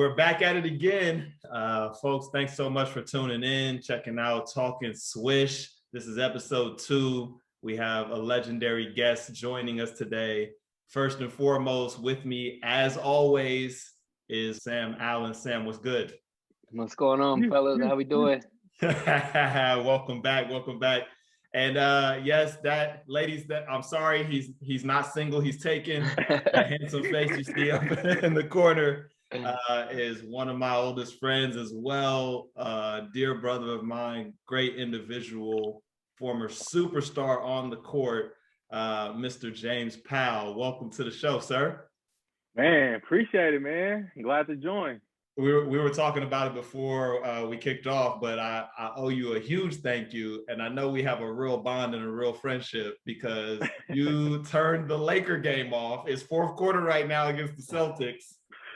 we're back at it again. Folks, thanks so much for tuning in, checking out Talkin Swish. This is episode 2. We have a legendary guest joining us today. First and foremost, with me, as always, is Sam Allen. Sam, what's good? What's going on, fellas? How we doing? Welcome back. And yes, I'm sorry, he's not single, he's taken. That handsome face you see up in the corner is one of my oldest friends as well. Dear brother of mine, great individual, former superstar on the court, Mr. James Powell. Welcome to the show, sir. Man, appreciate it, man. I'm glad to join. We were talking about it before we kicked off, but I owe you a huge thank you. And I know we have a real bond and a real friendship because you turned the Laker game off. It's fourth quarter right now against the Celtics.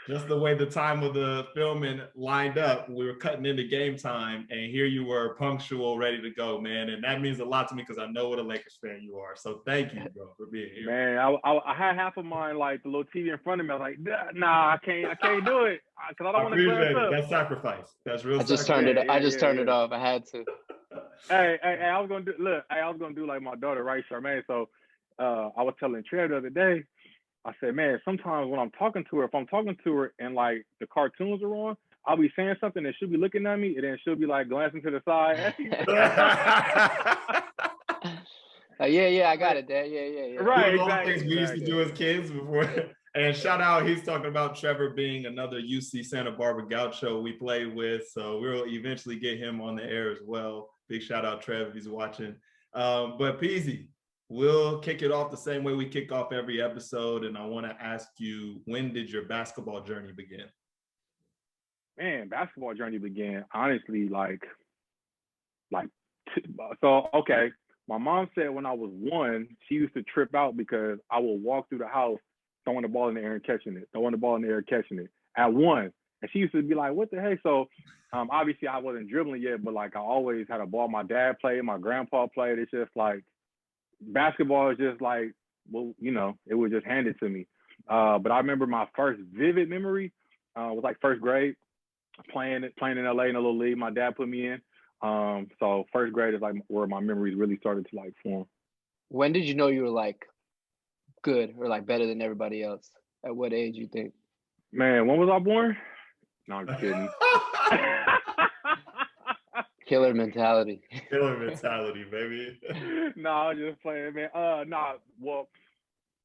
Just the way the time of the filming lined up, we were cutting into game time, and here you were, punctual, ready to go, man. And that means a lot to me because I know what a Lakers fan you are. So thank you, bro, for being here. Man, I had half of mine, like the little TV in front of me. I was like, nah, I can't do it because I don't want to glance up. That's sacrifice. That's real. I just turned it off. I had to. Hey, I was gonna do like my daughter, right, Charmaine. So I was telling Trev the other day. I said, man, sometimes when I'm talking to her, if I'm talking to her and like the cartoons are on, I'll be saying something and she'll be looking at me and then she'll be like glancing to the side. Yeah, I got it, Dad. Yeah. Right, all the things we used to do as kids before. And shout out, he's talking about Trevor being another UC Santa Barbara Gaucho we played with. So we'll eventually get him on the air as well. Big shout out, Trev, if he's watching. But Peasy, we'll kick it off the same way we kick off every episode. And I want to ask you, when did your basketball journey begin? Man, basketball journey began, honestly, okay. My mom said when I was 1, she used to trip out because I would walk through the house throwing the ball in the air and catching it at 1. And she used to be like, what the heck? So obviously I wasn't dribbling yet, but like I always had a ball. My dad played, my grandpa played. It's just like, basketball is just like, well, you know, it was just handed to me. But I remember my first vivid memory was like first grade, playing in LA in a little league my dad put me in. So first grade is like where my memories really started to like form. When did you know you were like good or like better than everybody else? At what age you think? Man, when was I born? No, I'm kidding. Killer mentality. Killer mentality, baby. No, I was just playing, man. Well,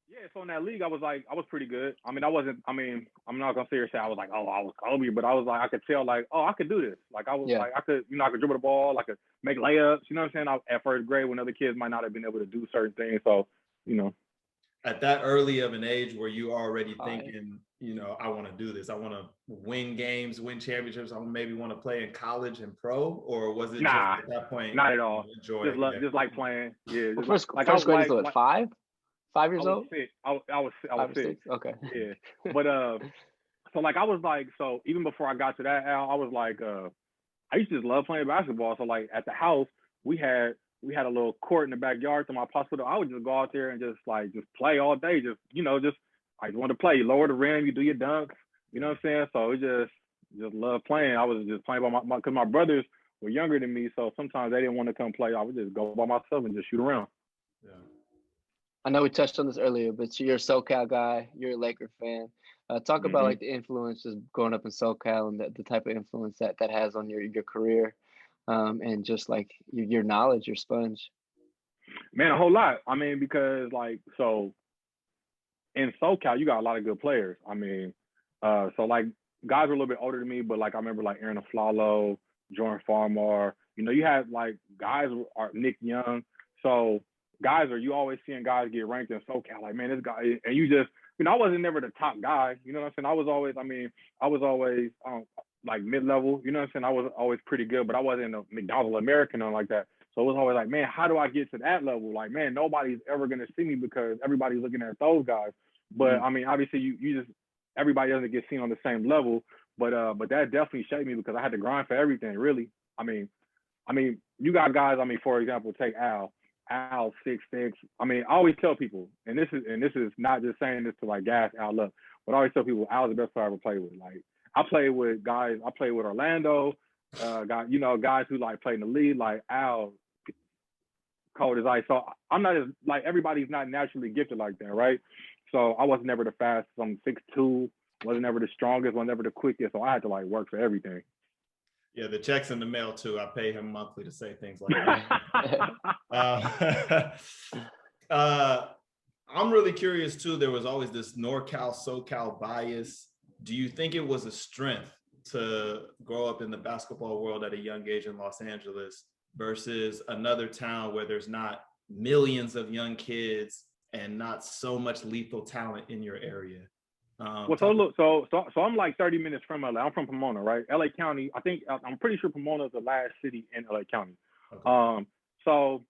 yeah, so in that league, I was pretty good. I'm not gonna sit here and say I was like, oh, I was Kobe, but I was like, I could tell like, oh, I could do this. Like I was like, I could dribble the ball, I could make layups, you know what I'm saying? At first grade when other kids might not have been able to do certain things. So, you know. At that early of an age where you already thinking, you know, I want to do this. I want to win games, win championships. I maybe want to play in college and pro, or was it just at that point? Not at all. Just like playing. Yeah. Well, first grade is what, 5 years old? I was 6. Okay. Yeah. But so like I was like, so even before I got to that, Al, I was like, I used to just love playing basketball. So like at the house, we had a little court in the backyard to my hospital. I would just go out there and just play all day. I just wanted to play. You lower the rim, you do your dunks. You know what I'm saying? So it just love playing. I was just playing by because my brothers were younger than me, so sometimes they didn't want to come play. I would just go by myself and just shoot around. Yeah. I know we touched on this earlier, but you're a SoCal guy. You're a Laker fan. Talk about like the influences growing up in SoCal and the type of influence that has on your career, and just like your knowledge, your sponge. Man, a whole lot. I mean, because like so in SoCal, you got a lot of good players. I mean, so like guys were a little bit older than me, but like I remember like Aaron Aflalo, Jordan Farmar. You know, you had like guys are Nick Young. So guys you always seeing guys get ranked in SoCal. Like, man, this guy, and you just, you know, I wasn't never the top guy. You know what I'm saying? I was always like mid-level. You know what I'm saying? I was always pretty good, but I wasn't a McDonald's American or like that. So it was always like, man, how do I get to that level? Like, man, nobody's ever going to see me because everybody's looking at those guys. But I mean, obviously you just, everybody doesn't get seen on the same level, but that definitely shaped me because I had to grind for everything, really. I mean, you got guys, I mean, for example, take Al 6'6". I mean, I always tell people, and this is not just saying this to like gas Al up, but I always tell people Al's the best player I ever played with. Like, I played with guys. I played with Orlando, guys who like played in the league, like Al, cold as ice. So I'm not as like everybody's not naturally gifted like that, right? So I was never the fastest. I'm 6'2", wasn't never the strongest, wasn't never the quickest. So I had to like work for everything. Yeah, the check's in the mail too. I pay him monthly to say things like that. I'm really curious too. There was always this NorCal, SoCal bias. Do you think it was a strength to grow up in the basketball world at a young age in Los Angeles versus another town where there's not millions of young kids and not so much lethal talent in your area? So I'm like 30 minutes from LA. I'm from Pomona, right? LA County. I'm pretty sure Pomona is the last city in LA County. Okay. So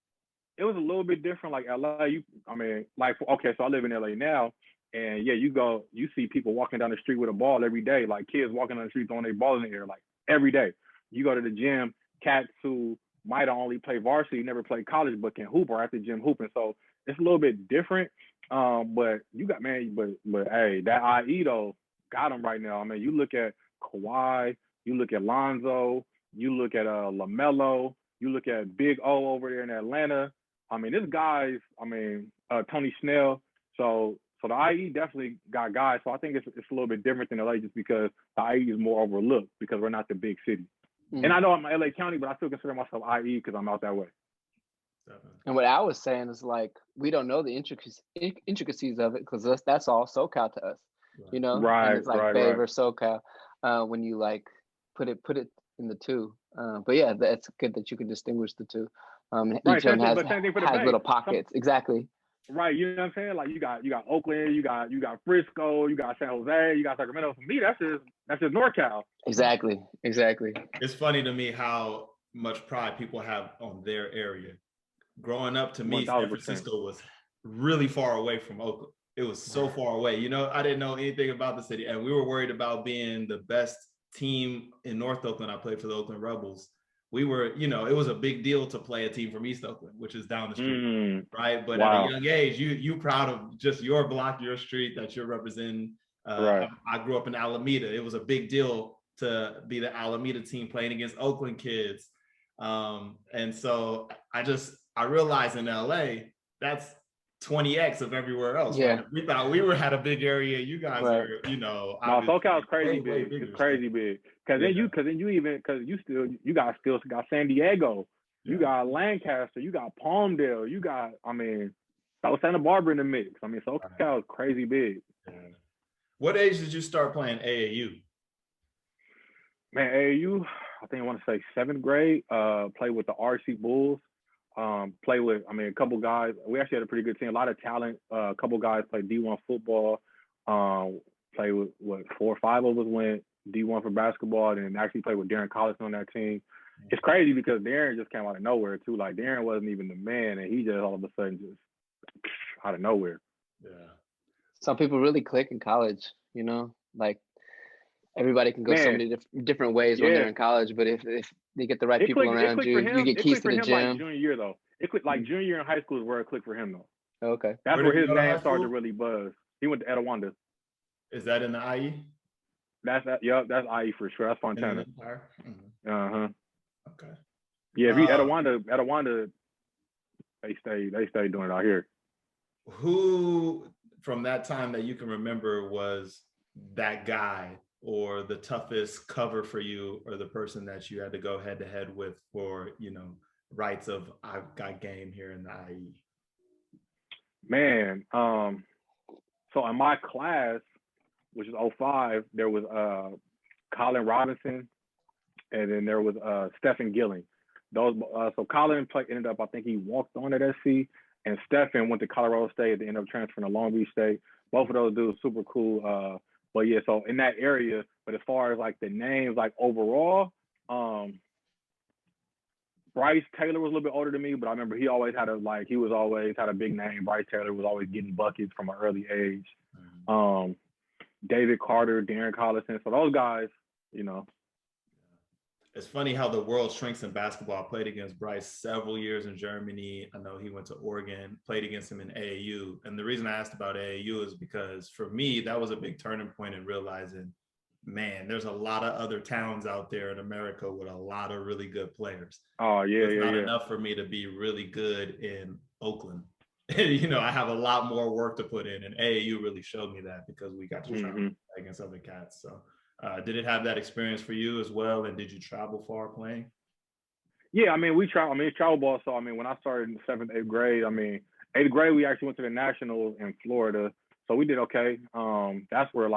it was a little bit different. Like LA, so I live in LA now, and yeah, you see people walking down the street with a ball every day, like kids walking down the street throwing their ball in the air, like every day. You go to the gym, cats who might only play varsity, never play college, but can hoop or at the gym hooping. So it's a little bit different. But you got, man, but hey, that IE though got him right now. I mean, you look at Kawhi, you look at Lonzo, you look at LaMelo, you look at Big O over there in Atlanta. I mean, this guy's, Tony Snell. So the IE definitely got guys. So I think it's a little bit different than LA just because the IE is more overlooked because we're not the big city. Mm-hmm. And I know I'm LA County, but I still consider myself IE because I'm out that way. And what I was saying is like, we don't know the intricacies of it because that's all SoCal to us, you know? Right, and it's like Bay versus SoCal when you like put it in the two. But yeah, that's good that you can distinguish the two. Each one has little pockets. Exactly. Right, you know what I'm saying? Like you got Oakland, you got Frisco, you got San Jose, you got Sacramento. For me, that's just NorCal. Exactly. It's funny to me how much pride people have on their area. Growing up, to me, 100%. San Francisco was really far away from Oakland. It was so far away. You know, I didn't know anything about the city, and we were worried about being the best team in North Oakland. I played for the Oakland Rebels. We were, you know, it was a big deal to play a team from East Oakland, which is down the street, right? But at a young age, you proud of just your block, your street that you're representing. Right. I grew up in Alameda. It was a big deal to be the Alameda team playing against Oakland kids. And so I realized in LA, that's 20x of everywhere else. Yeah. Right? We thought we had a big area. You guys are, you know. No, SoCal is crazy big. It's crazy big. Because then you still got San Diego. You got Lancaster. You got Palmdale. You got, Santa Barbara in the mix. SoCal is crazy big. Yeah. What age did you start playing AAU? Man, AAU, I think I want to say 7th grade. Played with the RC Bulls. Play with, a couple guys. We actually had a pretty good team, a lot of talent. A couple guys played D1 football. Played with 4 or 5 of us went D1 for basketball, and actually played with Darren Collison on that team. It's crazy because Darren just came out of nowhere too. Like Darren wasn't even the man, and he just all of a sudden just out of nowhere. Yeah. Some people really click in college, you know, like everybody can go so many different ways when they're in college, but if they get the right people around you, you get keys to the gym. Like junior year though. It clicked like junior year in high school is where it clicked for him though. Okay. That's where his name started to really buzz. He went to Etowanda. Is that in the IE? That's IE for sure. That's Fontana. Mm-hmm. Okay. Yeah, if you Etowanda, they stay doing it out here. Who from that time that you can remember was that guy or the toughest cover for you, or the person that you had to go head to head with for, you know, rights of I've got game here in the IE? Man, so in my class, which is 05, there was Colin Robinson, and then there was Stephen Gilling. So Colin ended up, I think he walked on at SC, and Stephen went to Colorado State. They ended up transferring to Long Beach State. Both of those dudes super cool. But yeah, so in that area, but as far as like the names, like overall, Bryce Taylor was a little bit older than me, but I remember he always had a big name. Bryce Taylor was always getting buckets from an early age. Mm-hmm. David Carter, Darren Collison. So those guys, you know. It's funny how the world shrinks in basketball. I played against Bryce several years in Germany. I know he went to Oregon, played against him in AAU. And the reason I asked about AAU is because for me, that was a big turning point in realizing man, there's a lot of other towns out there in America with a lot of really good players. Oh yeah, It's not yeah. enough for me to be really good in Oakland. You know, I have a lot more work to put in, and AAU really showed me that because we got to travel against other cats. So, did it have that experience for you as well? And did you travel far playing? Yeah, I mean, we travel. I mean, it's travel ball. So, I mean, when I started in 7th, 8th grade, I mean, 8th grade, we actually went to the Nationals in Florida. So we did okay. That's where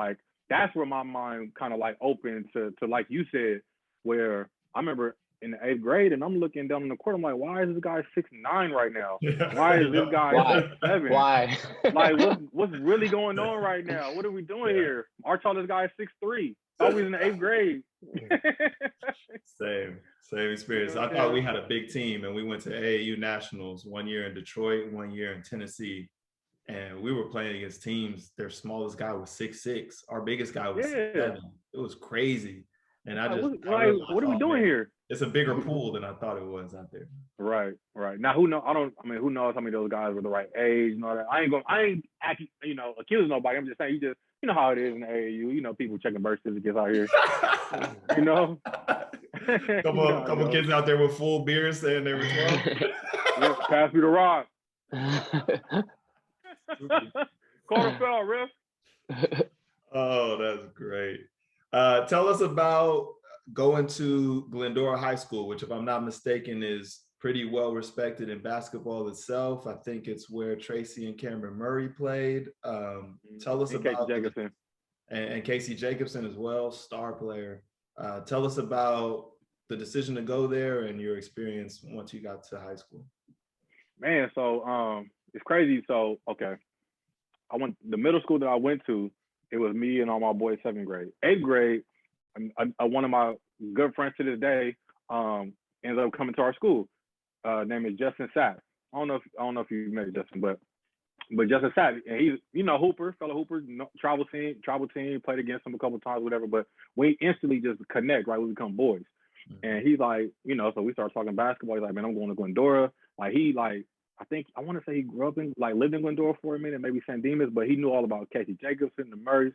my mind kind of like opened to like you said, where I remember in the 8th grade and I'm looking down in the court. I'm like, why is this guy 6'9" right now? Why is this guy 6'7"? Why? Like, what's really going on right now? What are we doing here? Our tallest guy is 6'3". Always in the 8th grade. Same experience. I thought we had a big team, and we went to AAU Nationals one year in Detroit, one year in Tennessee, and we were playing against teams. Their smallest guy was 6'6". Our biggest guy was 6'7". It was crazy, and I realized, what are we doing here? It's a bigger pool than I thought it was out there. Right. Now, who knows how many of those guys were the right age and all that. I ain't actually, accusing nobody. I'm just saying, you know how it is in the AAU. You know, people checking birth certificates out here. You know. couple kids out there with full beards saying they were 12. Yep, pass me the rock. Call the foul, ref. Oh, that's great. Tell us about going to Glendora High School, which, if I'm not mistaken, is pretty well respected in basketball itself. I think it's where Tracy and Cameron Murray played. Tell us about Casey Jacobson. And Casey Jacobson as well, star player. Tell us about the decision to go there and your experience once you got to high school. Man, so it's crazy. So okay, the middle school that I went to. It was me and all my boys 7th grade. 8th grade, one of my good friends to this day ended up coming to our school. Name is Justin Sapp. I don't know if you met Justin, but Justin Sapp, and he's fellow hooper, travel team, played against him a couple of times, whatever. But we instantly just connect, right? We become boys. And he's like, so we started talking basketball. He's like, man, I'm going to Glendora. I want to say he grew up lived in Glendora for a minute, maybe San Dimas, but he knew all about Casey Jacobson, the Murrays.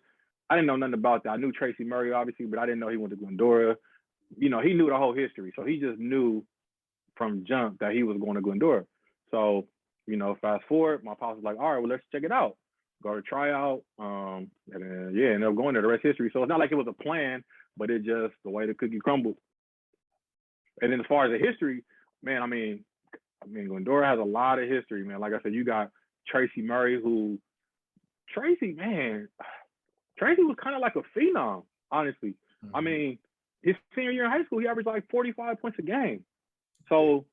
I didn't know nothing about that. I knew Tracy Murray, obviously, but I didn't know he went to Glendora. He knew the whole history. So he just knew from jump that he was going to Glendora. So, fast forward, my pops was like, all right, well, let's check it out. Go to tryout. And then, ended up going there. The rest history. So it's not like it was a plan, but it just the way the cookie crumbled. And then as far as the history, man, I mean, Glendora has a lot of history, man. Like I said, you got Tracy Murray, Tracy was kind of like a phenom, honestly. Mm-hmm. I mean, his senior year in high school, he averaged like 45 points a game. So,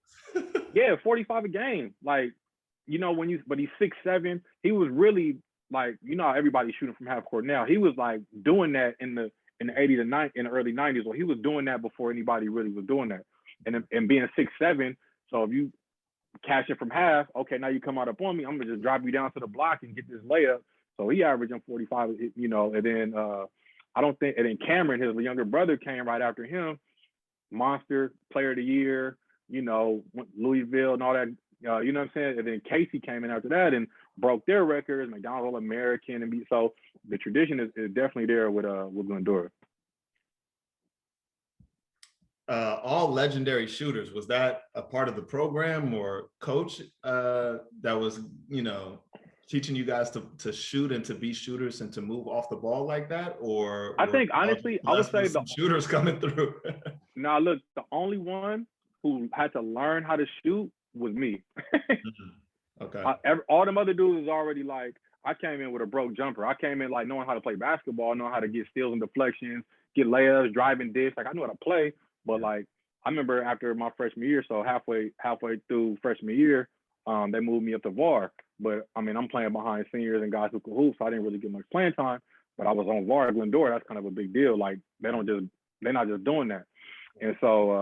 45 a game. Like, but he's 6'7". He was really like, how everybody's shooting from half court now. He was like doing that in the 80s and 90s, in the early 90s. Well, he was doing that before anybody really was doing that. And being 6'7", so if you catch it from half, okay, now you come out up on me, I'm gonna just drop you down to the block and get this layup. So he averaged 45, and then and then Cameron, his younger brother, came right after him, monster player of the year, Louisville and all that, you know what I'm saying? And then Casey came in after that and broke their records, McDonald's All-American, and so the tradition is definitely there with Glendora. All legendary shooters, was that a part of the program or coach that was, teaching you guys to shoot and to be shooters and to move off the ball like that? Or I think honestly, I would say the shooters coming through. Now look, the only one who had to learn how to shoot was me. Okay. All them other dudes is already like, I came in with a broke jumper. I came in like knowing how to play basketball, knowing how to get steals and deflections, get layups, driving dish. Like I knew how to play. But like I remember after my freshman year, so halfway through freshman year, they moved me up to VAR. But I mean, I'm playing behind seniors and guys who could hoop, so I didn't really get much playing time. But I was on VAR at Glendora. That's kind of a big deal. Like they're not just doing that. And so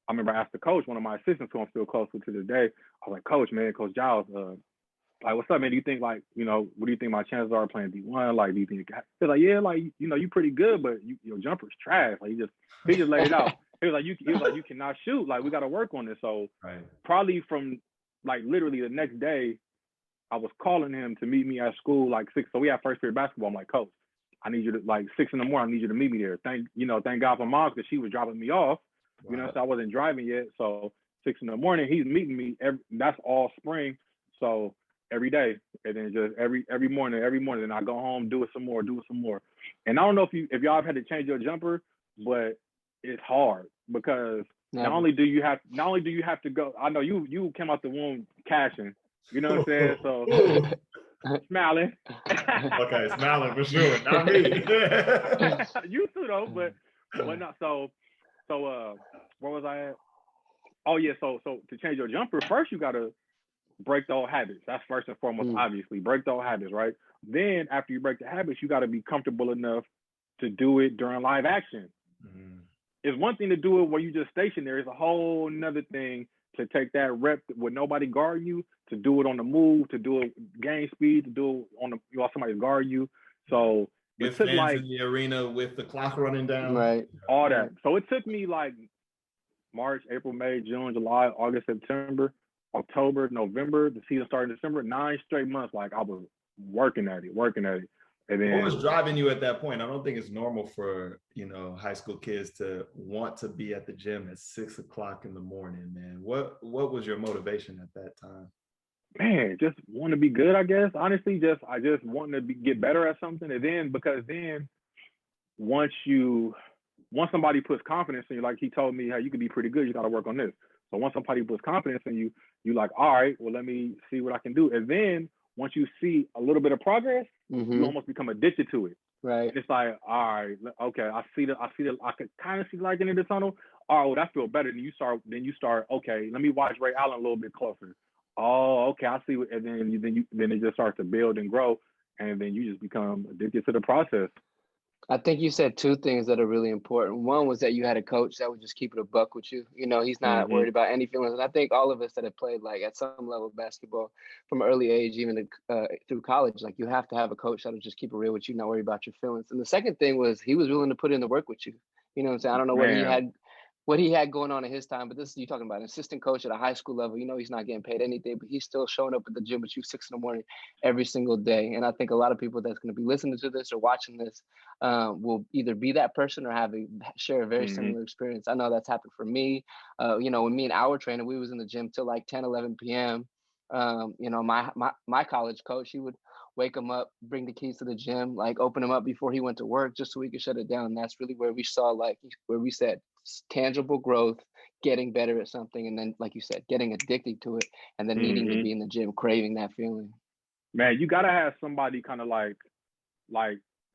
I remember I asked the coach, one of my assistants who I'm still close with to this day. I was like, Coach Giles, like, what's up, man? Do you think, like, what do you think my chances are playing D1? Like, do you think he's like, yeah, like, you pretty good, but your jumper's trash. Like, he just laid it out. He was like, you cannot shoot. Like, we got to work on this. So probably from like literally the next day, I was calling him to meet me at school like 6. So we had first period basketball. I'm like, Coach, I need you to like 6 in the morning. I need you to meet me there. Thank God for mom because she was dropping me off. Wow. You know, so I wasn't driving yet. So 6 in the morning, he's meeting me. That's all spring. So every day, and then just every morning, and I go home, do it some more. And I don't know if y'all have had to change your jumper, but it's hard because not only do you have to go. I know you came out the womb cashing. You know what I'm saying? So smiling. Okay, smiling for sure. Not me. You too though, but not so. Where was I at? Oh yeah, so to change your jumper, first you gotta break the old habits. That's first and foremost, obviously. Break the old habits, right? Then after you break the habits, you gotta be comfortable enough to do it during live action. It's one thing to do it where you just stationary. It's a whole nother thing to take that rep with nobody guard you, to do it on the move, to do it gain speed, to do it on while somebody guard you. So with fans in the arena, with the clock running down, right? All that. So it took me like March, April, May, June, July, August, September, October, November. The season started in December. 9 straight months. Like I was working at it. And then, what was driving you at that point? I don't think it's normal for high school kids to want to be at the gym at 6 o'clock in the morning, man. What was your motivation at that time? Man, just want to be good, I guess. Honestly, I just want to get better at something. And then because once somebody puts confidence in you, like he told me, hey, you can be pretty good, you got to work on this. So once somebody puts confidence in you, you like, all right, well, let me see what I can do. And then once you see a little bit of progress, you almost become addicted to it. Right. It's like, all right, okay, I could kind of see light in the tunnel. All right, well, that feels better. Then you start, okay, let me watch Ray Allen a little bit closer. Oh, okay, I see. And then it just starts to build and grow. And then you just become addicted to the process. I think you said 2 things that are really important. One was that you had a coach that would just keep it a buck with you. He's not worried about any feelings. And I think all of us that have played like at some level of basketball from an early age, even through college, like you have to have a coach that'll just keep it real with you, not worry about your feelings. And the second thing was he was willing to put in the work with you. You know what I'm saying? I don't know what he had going on at his time, but this is you talking about an assistant coach at a high school level. He's not getting paid anything, but he's still showing up at the gym with you 6 in the morning every single day. And I think a lot of people that's going to be listening to this or watching this will either be that person or share a very similar experience. I know that's happened for me. When me and our trainer, we was in the gym till like 10, 11 p.m. My college coach, he would wake him up, bring the keys to the gym, like open him up before he went to work just so we could shut it down. And that's really where we saw where we said tangible growth, getting better at something. And then, like you said, getting addicted to it and then needing to be in the gym, craving that feeling. Man, you got to have somebody kind of like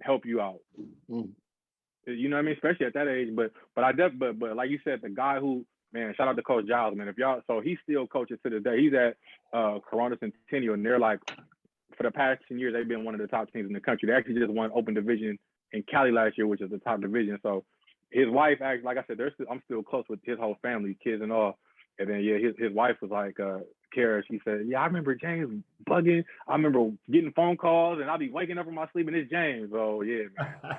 help you out. You know what I mean? Especially at that age. But like you said, the guy who, man, shout out to Coach Giles, man. So he still coaches to this day. He's at Corona Centennial, and they're like, for the past 10 years, they've been one of the top teams in the country. They actually just won Open Division in Cali last year, which is the top division. So his wife, actually, like I said, I'm still close with his whole family, kids and all. And then his wife was like, Kara, she said, yeah, I remember James bugging. I remember getting phone calls, and I'll be waking up from my sleep, and it's James. Oh yeah, man.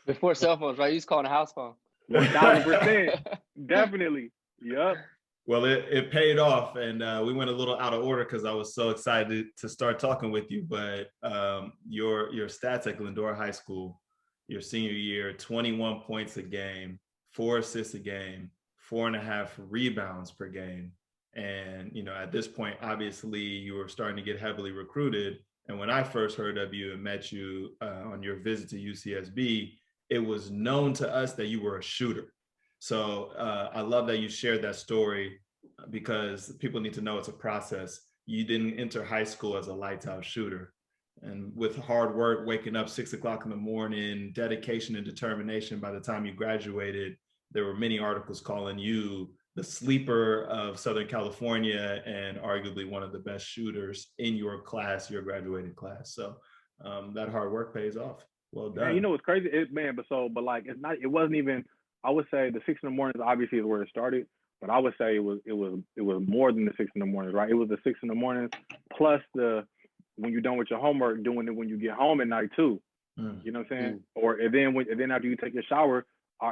Before cell phones, right? You was calling a house phone. 1000%, definitely. Yep. Well, it paid off, and we went a little out of order because I was so excited to start talking with you. But your stats at Glendora High School, your senior year, 21 points a game, 4 assists a game, 4.5 rebounds per game. And, at this point, obviously, you were starting to get heavily recruited. And when I first heard of you and met you on your visit to UCSB, it was known to us that you were a shooter. So I love that you shared that story because people need to know it's a process. You didn't enter high school as a lights out shooter. And with hard work, waking up 6 o'clock in the morning, dedication and determination, by the time you graduated, there were many articles calling you the sleeper of Southern California and arguably one of the best shooters in your class, your graduating class. So that hard work pays off. Well done. Man, what's crazy? It wasn't even, I would say the 6 in the mornings obviously is where it started, but I would say it was more than the 6 in the mornings, right? It was the 6 in the mornings plus when you're done with your homework, doing it when you get home at night too. You know what I'm saying? And then after you take your shower,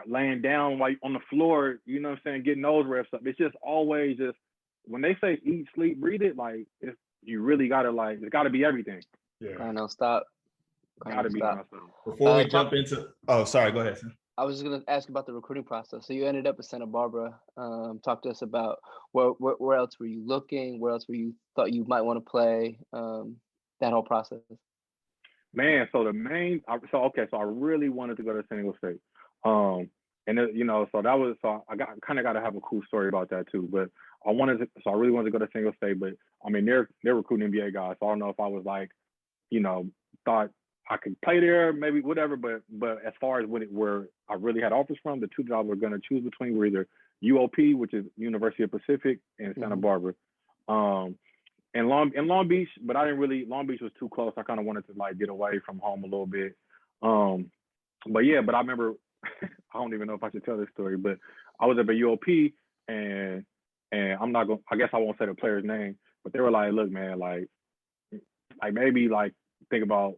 laying down while on the floor, you know what I'm saying, getting those reps up. It's just always just, when they say eat, sleep, breathe it, like you really gotta it's gotta be everything. Yeah. I know, stop. Gotta be myself. Before we jump into, sorry, go ahead. I was just gonna ask about the recruiting process. So you ended up at Santa Barbara. Talk to us about where else were you looking? Where else were you thought you might want to play? That whole process. Man, so I really wanted to go to San Diego State. And I kind of got to have a cool story about that too. But I really wanted to go to San Diego State. But I mean, they're recruiting NBA guys, so I don't know if I was like, thought I could play there, maybe whatever. But as far as where I really had offers from, the two that I was going to choose between were either UOP, which is University of Pacific, and Santa Barbara. And Long Beach, but Long Beach was too close. I kind of wanted to like get away from home a little bit. But I remember, I don't even know if I should tell this story, but I was up at UOP and I guess I won't say the player's name, but they were like, look, man, like maybe like think about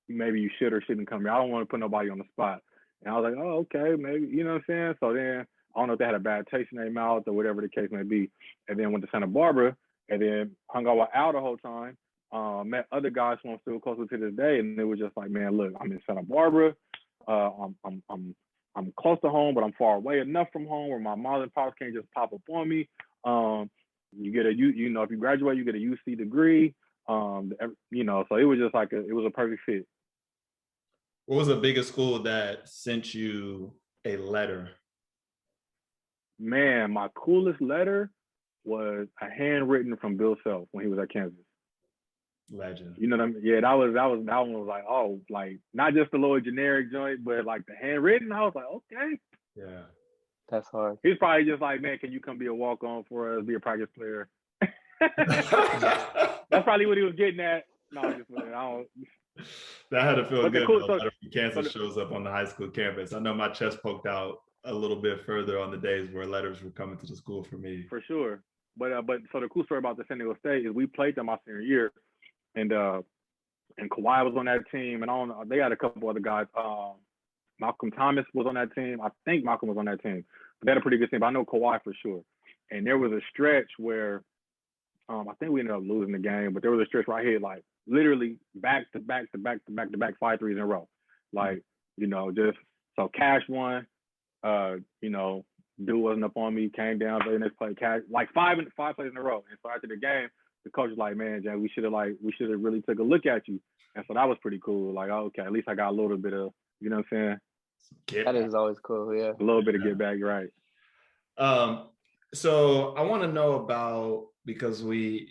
maybe you should or shouldn't come here. I don't want to put nobody on the spot. And I was like, oh, okay, maybe, you know what I'm saying? So then I don't know if they had a bad taste in their mouth or whatever the case may be. And then went to Santa Barbara and then hung out with Al the whole time. Met other guys who I'm still close with to this day. And it was just like, man, look, I'm in Santa Barbara. I'm close to home, but I'm far away enough from home where my mom and pops can't just pop up on me. You get if you graduate, you get a UC degree. So it was just like it was a perfect fit. What was the biggest school that sent you a letter? Man, my coolest letter was a handwritten from Bill Self when he was at Kansas. Legend. You know what I mean? Yeah, that one was like, oh, like not just a little generic joint, but like the handwritten. I was like, okay. Yeah. That's hard. He's probably just like, man, can you come be a walk-on for us, be a practice player? That's probably what he was getting at. No, I don't. That had to feel good when a letter from Kansas shows up on the high school campus. I know my chest poked out a little bit further on the days where letters were coming to the school for me. For sure. But so the cool story about the San Diego State is we played them my senior year, and Kawhi was on that team, and they had a couple other guys. Malcolm Thomas was on that team. I think Malcolm was on that team. But they had a pretty good team. But I know Kawhi for sure. And there was a stretch where I think we ended up losing the game, but there was a stretch where I hit like literally back to back 5 threes in a row. Like, just so Cash won. Dude wasn't up on me, came down, very next play, Cash, like five plays in a row. And so after the game, the coach was like, man, Jay, we should have really took a look at you. And so that was pretty cool. Like, oh, okay, at least I got a little bit of, you know what I'm saying? That is always cool, yeah. A little bit of get back, right. So I want to know about, because a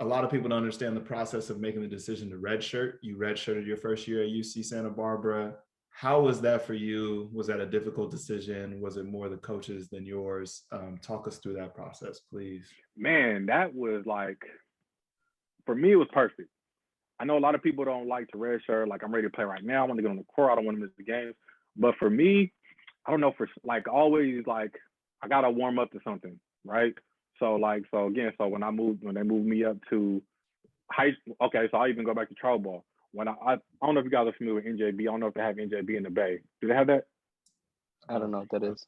lot of people don't understand the process of making the decision to redshirt. You redshirted your first year at UC Santa Barbara. How was that for you? Was that a difficult decision? Was it more the coaches than yours? Talk us through that process, please. Man, that was like, for me, it was perfect. I know a lot of people don't like to redshirt. Like, I'm ready to play right now. I want to get on the court. I don't want to miss the games. But for me, I don't know, for like always, like I got to warm up to something, right? So when they moved me up to high school, okay, so I'll even go back to travel ball. When I don't know if you guys are familiar with NJB. I don't know if they have NJB in the Bay. Do they have that? I don't know what that is.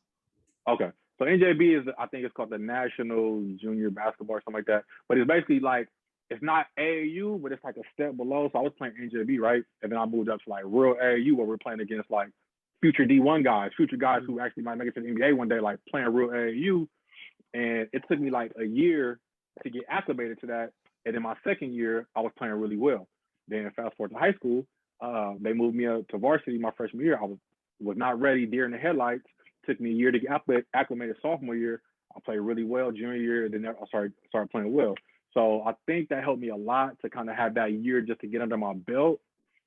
Okay. So NJB is, I think it's called the National Junior Basketball or something like that. But it's basically like, it's not AAU, but it's like a step below. So I was playing NJB, right? And then I moved up to like real AAU where we're playing against like future D1 guys, future guys who actually might make it to the NBA one day, like playing real AAU. And it took me like a year to get acclimated to that. And in my second year, I was playing really well. Then fast forward to high school, they moved me up to varsity my freshman year. I was not ready, deer in the headlights. Took me a year to get acclimated sophomore year. I played really well junior year, then I started playing well. So I think that helped me a lot to kind of have that year just to get under my belt,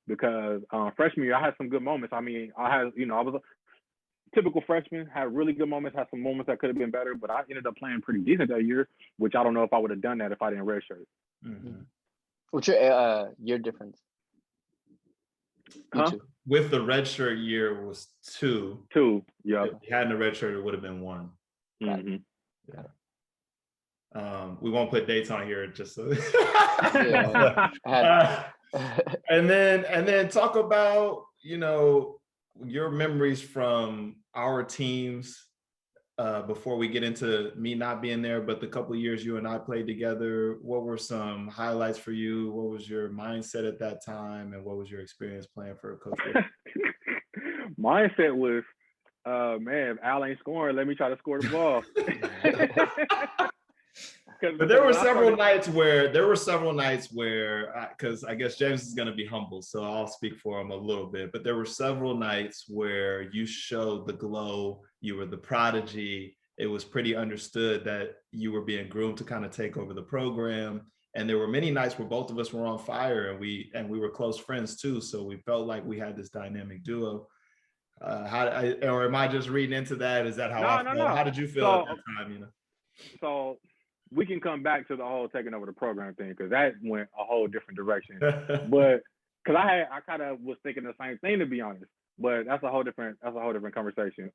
because freshman year, I had some good moments. I mean, I was a typical freshman, had really good moments, had some moments that could have been better, but I ended up playing pretty decent that year, which I don't know if I would have done that if I didn't redshirt. Mm-hmm. What's your year difference? Huh? With the redshirt year was 2. 2, yeah. If you hadn't a redshirt, it would have been 1. Mm-hmm. Yeah. We won't put dates on here just so. And then talk about, your memories from our teams before we get into me not being there, but the couple of years you and I played together, what were some highlights for you? What was your mindset at that time? And what was your experience playing for Coach Wood? Mindset was, man, if Al ain't scoring, let me try to score the ball. But there were several nights where, because I guess James is going to be humble, so I'll speak for him a little bit. But there were several nights where you showed the glow. You were the prodigy. It was pretty understood that you were being groomed to kind of take over the program. And there were many nights where both of us were on fire, and we were close friends too. So we felt like we had this dynamic duo. Or am I just reading into that? Is that how I felt? No. How did you feel at that time? You know. So we can come back to the whole taking over the program thing, because that went a whole different direction. But because I kind of was thinking the same thing, to be honest. But that's a whole different conversation.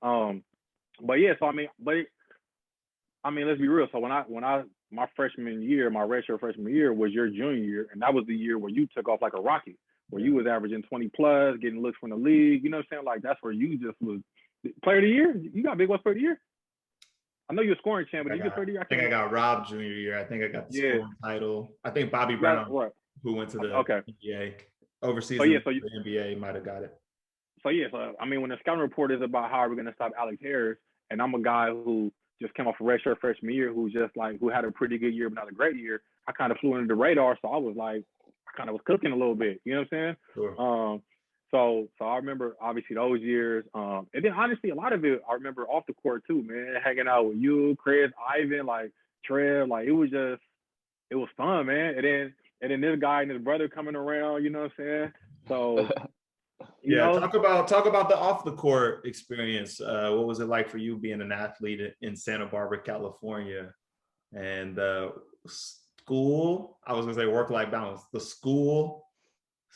But yeah, so I mean, let's be real. So when I my freshman year, my redshirt freshman year was your junior year, and that was the year where you took off like a rocket, where you was averaging 20 plus, getting looks from the league. You know what I'm saying? Like that's where you just was player of the year. You got Big West player of the year. I know you're a scoring champ, but you get 30. I think I got robbed junior year. I think I got the scoring title. I think Bobby Brown, who went to the NBA overseas, the NBA, might have got it. So I mean, when the scouting report is about how are we going to stop Alex Harris, and I'm a guy who just came off a redshirt freshman year, who had a pretty good year but not a great year, I kind of flew under the radar. So I was like, I kind of was cooking a little bit. You know what I'm saying? Sure. So I remember obviously those years. And then honestly, a lot of it I remember off the court too, man. Hanging out with you, Chris, Ivan, like Trev, like it was fun, man. And then this guy and his brother coming around, you know what I'm saying? So you know, talk about the off the court experience. What was it like for you being an athlete in Santa Barbara, California, and school? I was gonna say work-life balance. The school.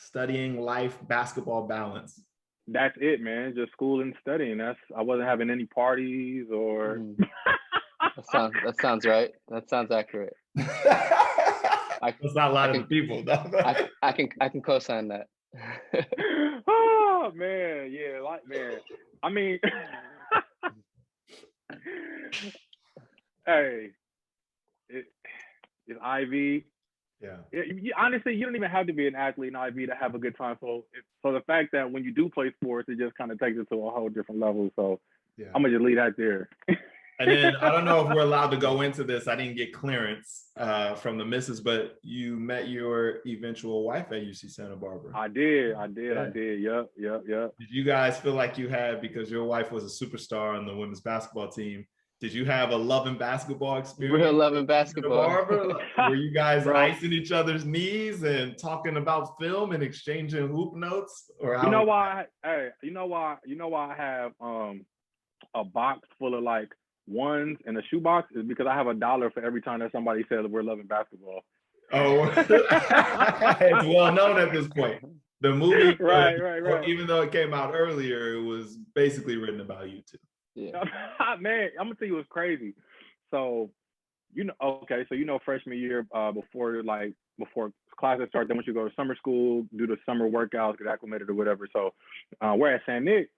Studying life, basketball balance. That's it, man. Just school and studying. I wasn't having any parties or. That sounds right. That sounds accurate. It's not a lot of people, though. I can co-sign that. Oh man, yeah, man. I mean, hey, it's Ivy. Yeah. Honestly, you don't even have to be an athlete in IB to have a good time. So the fact that when you do play sports, it just kind of takes it to a whole different level. So I'm gonna just leave that there. And then I don't know if we're allowed to go into this. I didn't get clearance from the missus, but you met your eventual wife at UC Santa Barbara. I did. Yep. Did you guys feel like you had, because your wife was a superstar on the women's basketball team, did you have a love and basketball experience? Real love and basketball. Were you guys icing each other's knees and talking about film and exchanging hoop notes? Or you know why I have a box full of like ones in a shoebox is because I have $1 for every time that somebody says we're loving basketball. Oh, it's well known at this point. The movie, right. Even though it came out earlier, it was basically written about you two. Yeah. Man, I'm gonna tell you what's crazy. So, freshman year, before classes start, then once you go to summer school, do the summer workouts, get acclimated or whatever. So, we're at San Nick,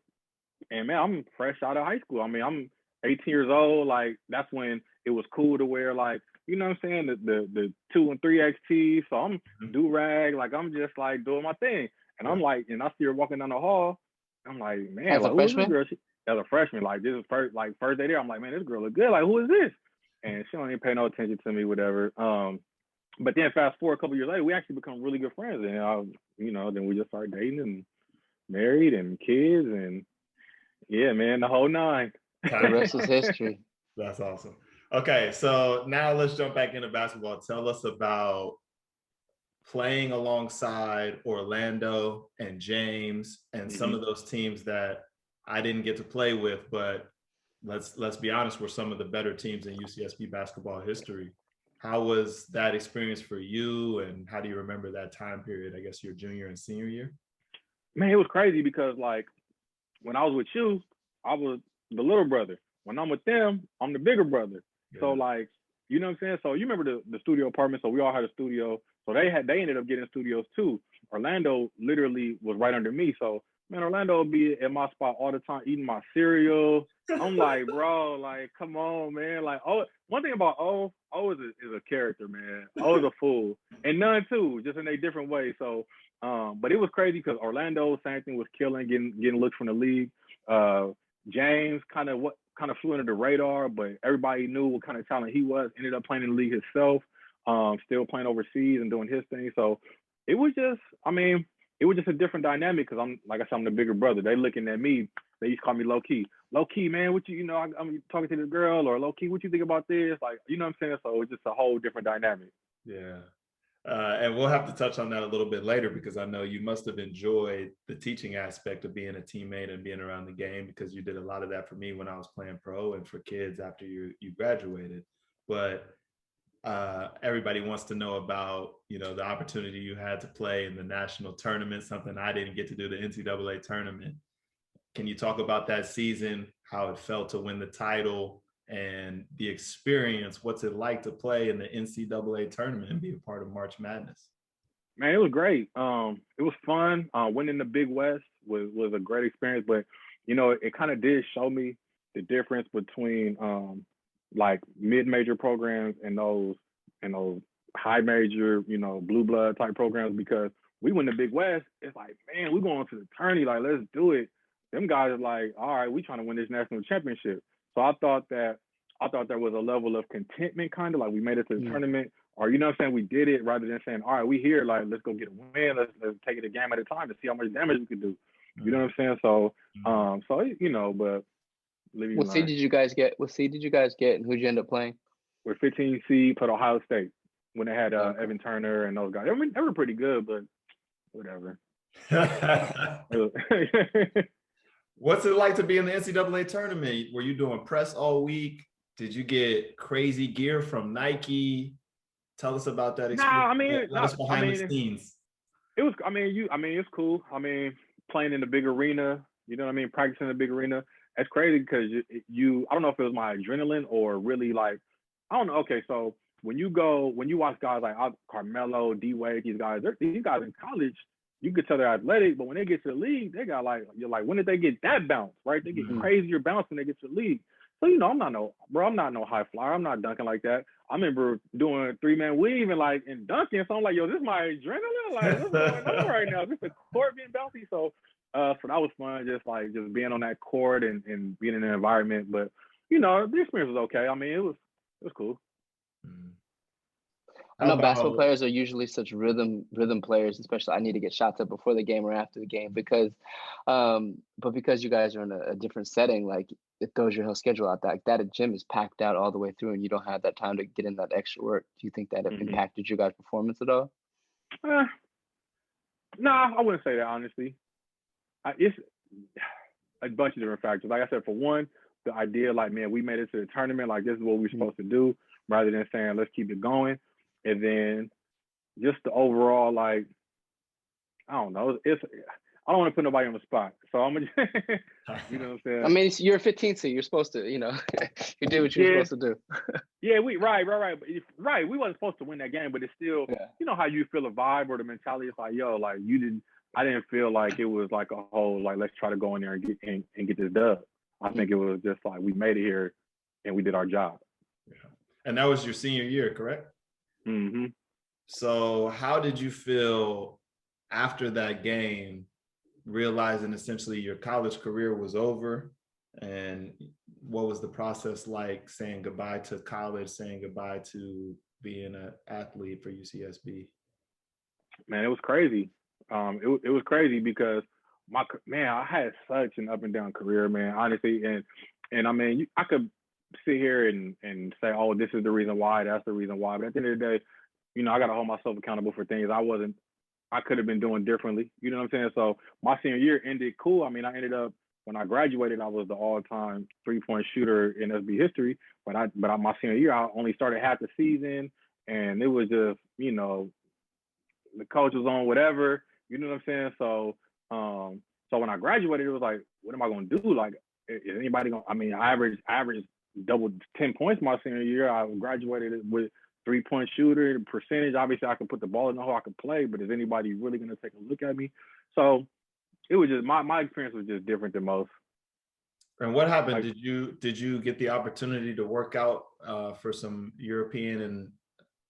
and man, I'm fresh out of high school. I mean, I'm 18 years old. Like that's when it was cool to wear like, you know what I'm saying, the 2 and 3 XT. So I'm do rag, like I'm just like doing my thing, and I'm like, and I see her walking down the hall. I'm like, man, as like, a freshman? Who is this girl? As a freshman, like this is first day there. I'm like, man, this girl look good. Like, who is this? And she don't even pay no attention to me, whatever. But then fast forward a couple years later, we actually become really good friends, and then we just started dating and married and kids, and yeah, man, the whole nine. The rest is history. That's awesome. Okay, so now let's jump back into basketball. Tell us about playing alongside Orlando and James and some of those teams that I didn't get to play with, but let's be honest, were some of the better teams in UCSB basketball history. How was that experience for you, and how do you remember that time period, I guess your junior and senior year? Man, it was crazy because like when I was with you, I was the little brother. When I'm with them, I'm the bigger brother. Yeah. So like, you know what I'm saying? So you remember the studio apartment, so we all had a studio. So they ended up getting studios too. Orlando literally was right under me. So man, Orlando would be at my spot all the time, eating my cereal, I'm like, bro, like, come on, man. Like, oh, one thing about O is a character, man. O is a fool, and none too, just in a different way. So, but it was crazy because Orlando, same thing, was killing, getting looks from the league. James kind of flew under the radar, but everybody knew what kind of talent he was. Ended up playing in the league himself, still playing overseas and doing his thing. So it was just, I mean, it was just a different dynamic because I'm the bigger brother. They looking at me. They used to call me low key, man. What I'm talking to this girl, or low key, what you think about this? Like, you know what I'm saying? So it's just a whole different dynamic. Yeah. And we'll have to touch on that a little bit later because I know you must have enjoyed the teaching aspect of being a teammate and being around the game because you did a lot of that for me when I was playing pro and for kids after you graduated. But everybody wants to know about, the opportunity you had to play in the national tournament, something I didn't get to do, the NCAA tournament. Can you talk about that season, how it felt to win the title and the experience? What's it like to play in the NCAA tournament and be a part of March Madness? Man, it was great. It was fun. Winning the Big West was a great experience, but it kind of did show me the difference between like mid-major programs and those high major, blue blood type programs, because we win the Big West. It's like, man, we're going to the tourney, like, let's do it. Them guys are like, all right, we trying to win this national championship. So I thought there was a level of contentment, kind of like we made it to the tournament, or you know what I'm saying, we did it, rather than saying, all right, we here, like, let's go get a win, let's take it a game at a time to see how much damage we can do. You know what I'm saying? So but what seed did you guys get? And who'd you end up playing? We're 15 seed, put Ohio State when they had Evan Turner and those guys. I mean, they were pretty good, but whatever. What's it like to be in the NCAA tournament? Were you doing press all week? Did you get crazy gear from Nike? Tell us about that experience. Let us behind the scenes. It was, it's cool. I mean, playing in the big arena, you know what I mean? Practicing in the big arena. That's crazy because I don't know if it was my adrenaline or really like, I don't know. Okay, so when you watch guys like Carmelo, D-Wade, these guys in college, you could tell they're athletic, but when they get to the league, they got you're like, when did they get that bounce, right? They get crazier bounce when they get to the league. So, I'm not no high flyer. I'm not dunking like that. I remember doing a 3-man weave and dunking. So I'm like, yo, this is my adrenaline. Like, what's going on right now? This is the court being bouncy. So that was fun, just being on that court and being in the environment. But, the experience was okay. I mean, it was cool. I know basketball players are usually such rhythm players, especially I need to get shots up before the game or after the game because you guys are in a different setting, like it throws your whole schedule out. That gym is packed out all the way through and you don't have that time to get in that extra work. Do you think that it impacted your guys' performance at all? Nah, I wouldn't say that, honestly. It's a bunch of different factors. Like I said, for one, the idea, like, man, we made it to the tournament, like this is what we're supposed to do, rather than saying, let's keep it going. And then just the overall, like, I don't know. I don't want to put nobody on the spot. So I'm going to, you know what I'm saying? I mean, you're 15, so you're supposed to, you did what you were supposed to do. Yeah, right. Right. We wasn't supposed to win that game, but it's still, you know how you feel a vibe or the mentality. It's like, yo, like I didn't feel like it was like a whole, like, let's try to go in there and get this dub. I think it was just like, we made it here and we did our job. Yeah. And that was your senior year, correct? Mm-hmm. So how did you feel after that game, realizing essentially your college career was over? And what was the process like saying goodbye to college, saying goodbye to being an athlete for UCSB? Man, it was crazy. It was crazy because I had such an up and down career, man, honestly. And I mean, I could sit here and say, oh, this is the reason why, that's the reason why. But at the end of the day, I got to hold myself accountable for things I could have been doing differently. You know what I'm saying? So my senior year ended cool. I mean, I ended up, when I graduated, I was the all-time three-point shooter in SB history. But my senior year, I only started half the season. And it was just, the coach was on whatever. You know what I'm saying? So when I graduated, it was like, what am I going to do? Like, is anybody going to, I mean, I averaged double 10 points my senior year. I graduated with 3-point shooter percentage. Obviously, I could put the ball in the hole, I could play, but is anybody really going to take a look at me? So it was just, my experience was just different than most. And what happened? Like, Did you get the opportunity to work out for some European and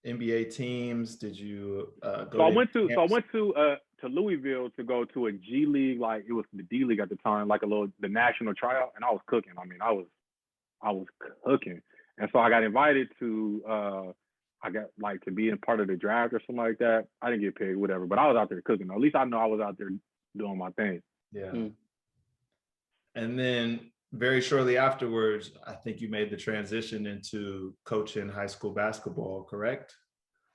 NBA teams? Did you go so I to went camps? to Louisville to go to a G League, like it was the D League at the time, like the national tryout, and I was cooking. I mean, I was cooking, and so I got invited to I got like to be in part of the draft or something like that. I didn't get paid, whatever, but I was out there cooking. At least I know I was out there doing my thing. Yeah. Mm. And then very shortly afterwards, I think you made the transition into coaching high school basketball, correct?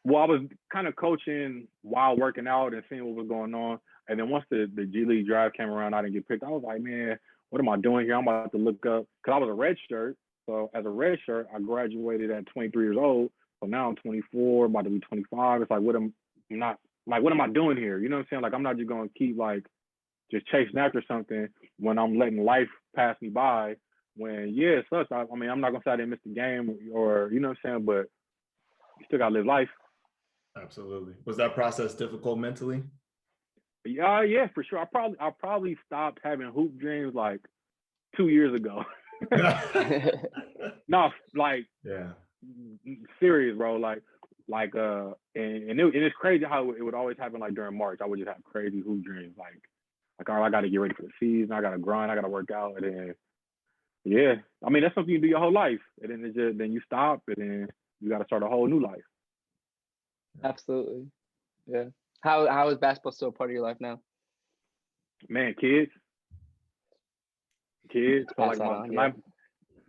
Well, I was kind of coaching while working out and seeing what was going on. And then once the G League draft came around, I didn't get picked. I was like, man, what am I doing here? I'm about to look up, because I was a red shirt. So as a red shirt, I graduated at 23 years old. So now I'm 24, about to be 25. It's like, what am I doing here? You know what I'm saying? Like, I'm not just going to keep like just chasing after something when I'm letting life pass me by. When, yeah, it sucks. I mean, I'm not going to say I didn't miss the game or, you know what I'm saying? But you still got to live life. Absolutely. Was that process difficult mentally? Yeah, for sure. I probably stopped having hoop dreams like 2 years ago. No, like Yeah. serious, bro. And it's crazy how it would always happen like during March. I would just have crazy hoop dreams, like all right, I got to get ready for the season. I got to grind. I got to work out, and then yeah, I mean that's something you do your whole life, and then then you stop, and then you got to start a whole new life. Absolutely. Yeah. How is basketball still a part of your life now? Man, kids. So Pass like that on, yeah.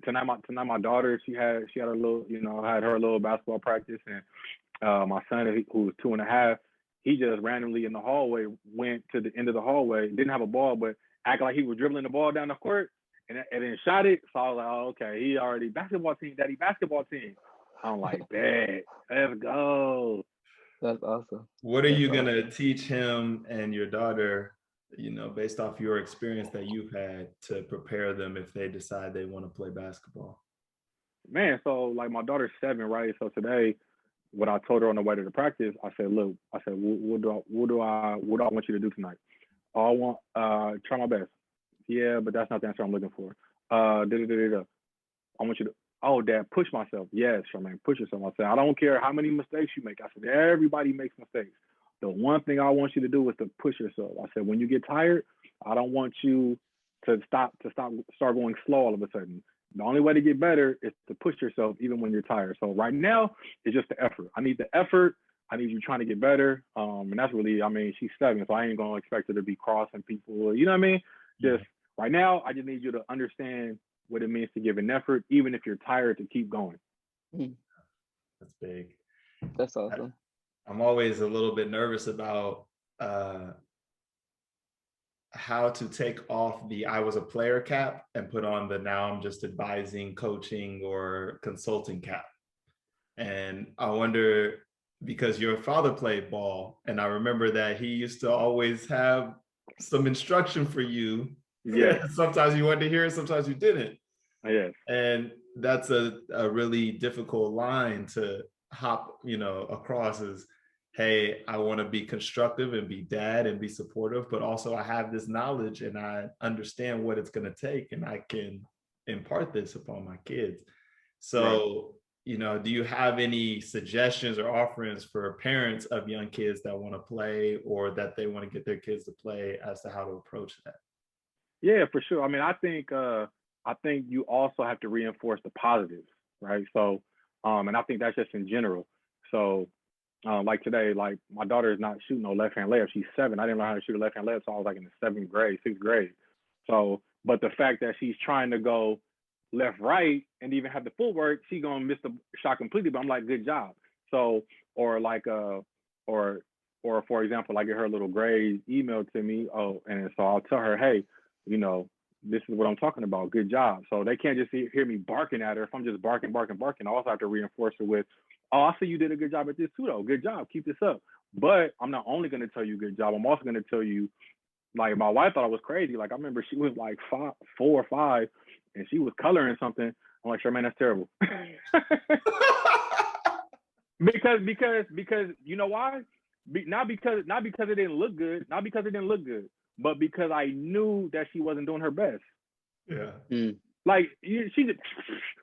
tonight my daughter, she had a little, had her little basketball practice, and my son, who was 2.5, he just randomly in the hallway went to the end of the hallway, didn't have a ball, but acted like he was dribbling the ball down the court, and then shot it. So I was like, oh, okay, he already basketball team, daddy, basketball team. I'm like, bet, let's go. That's awesome. What are you going to teach him and your daughter, based off your experience that you've had, to prepare them if they decide they want to play basketball? Man, so like my daughter's 7, right? So today, what I told her on the way to the practice, I said, look, what do I want you to do tonight? I want try my best. Yeah, but that's not the answer I'm looking for. I want you to, oh, Dad, push myself. Yes, Charmaine, push yourself. I said, I don't care how many mistakes you make. I said, everybody makes mistakes. The one thing I want you to do is to push yourself. I said, when you get tired, I don't want you to start going slow all of a sudden. The only way to get better is to push yourself even when you're tired. So right now, it's just the effort. I need the effort. I need you trying to get better. And that's really, I mean, she's 7, so I ain't going to expect her to be crossing people. You know what I mean? Just right now, I just need you to understand what it means to give an effort, even if you're tired, to keep going. That's big. That's awesome. I'm always a little bit nervous about how to take off the I was a player cap and put on the now I'm just advising, coaching, or consulting cap. And I wonder, because your father played ball, and I remember that he used to always have some instruction for you. Yeah. Sometimes you wanted to hear it, sometimes you didn't. Yes. And that's a really difficult line to hop, across, is, hey, I want to be constructive and be dad and be supportive, but also I have this knowledge and I understand what it's going to take, and I can impart this upon my kids. So, right. Do you have any suggestions or offerings for parents of young kids that want to play, or that they want to get their kids to play, as to how to approach that? Yeah, for sure. I mean, I think you also have to reinforce the positives, right? So, and I think that's just in general. So, like today, like my daughter is not shooting no left-hand layup. She's 7. I didn't learn how to shoot a left-hand layup, so I was like in the 7th grade, 6th grade. So, but the fact that she's trying to go left, right, and even have the footwork, she's gonna miss the shot completely. But I'm like, good job. So, or for example, I get her little grade emailed to me. Oh, and so I'll tell her, hey, this is what I'm talking about. Good job. So they can't just hear me barking at her. If I'm just barking, I also have to reinforce it with, oh, I see you did a good job at this too, though. Good job. Keep this up. But I'm not only going to tell you good job. I'm also going to tell you, like, my wife thought I was crazy. Like, I remember she was like 4 or 5, and she was coloring something. I'm like, sure, man, that's terrible. because you know why? Not because it didn't look good, but because I knew that she wasn't doing her best. Yeah. Like she just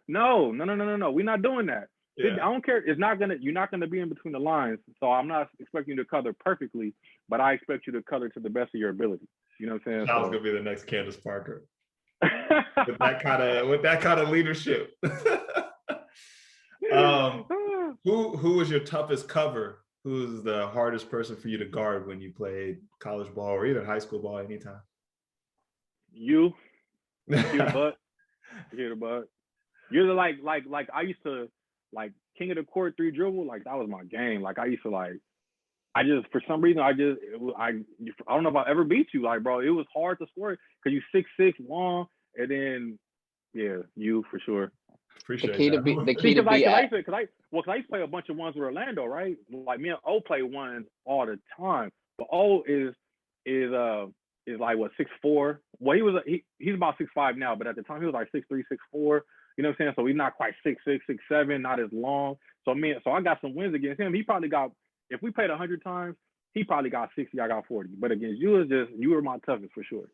no. We're not doing that. Yeah. I don't care. You're not gonna be in between the lines. So I'm not expecting you to color perfectly, but I expect you to color to the best of your ability. You know what I'm saying? That was gonna be the next Candace Parker. with that kind of leadership. Who was your toughest cover? Who's the hardest person for you to guard when you played college ball or even high school ball anytime? You the butt. You're the butt. You're the like I used to like king of the court 3 dribble, like that was my game. Like I used to like I just for some reason I don't know if I ever beat you. Like, bro, it was hard to score because you 6'6" long, and then you for sure. Appreciate the key that. to be the key to be I used to play a bunch of ones with Orlando, right? Like me and O play ones all the time. But O is like what 6'4". Well, he's about 6'5" now, but at the time he was like 6'3", 6'4". You know what I'm saying? So he's not quite 6'6", 6'7", not as long. So I got some wins against him. He probably got, if we played 100 times, he probably got 60. I got 40. But against you, you were my toughest for sure.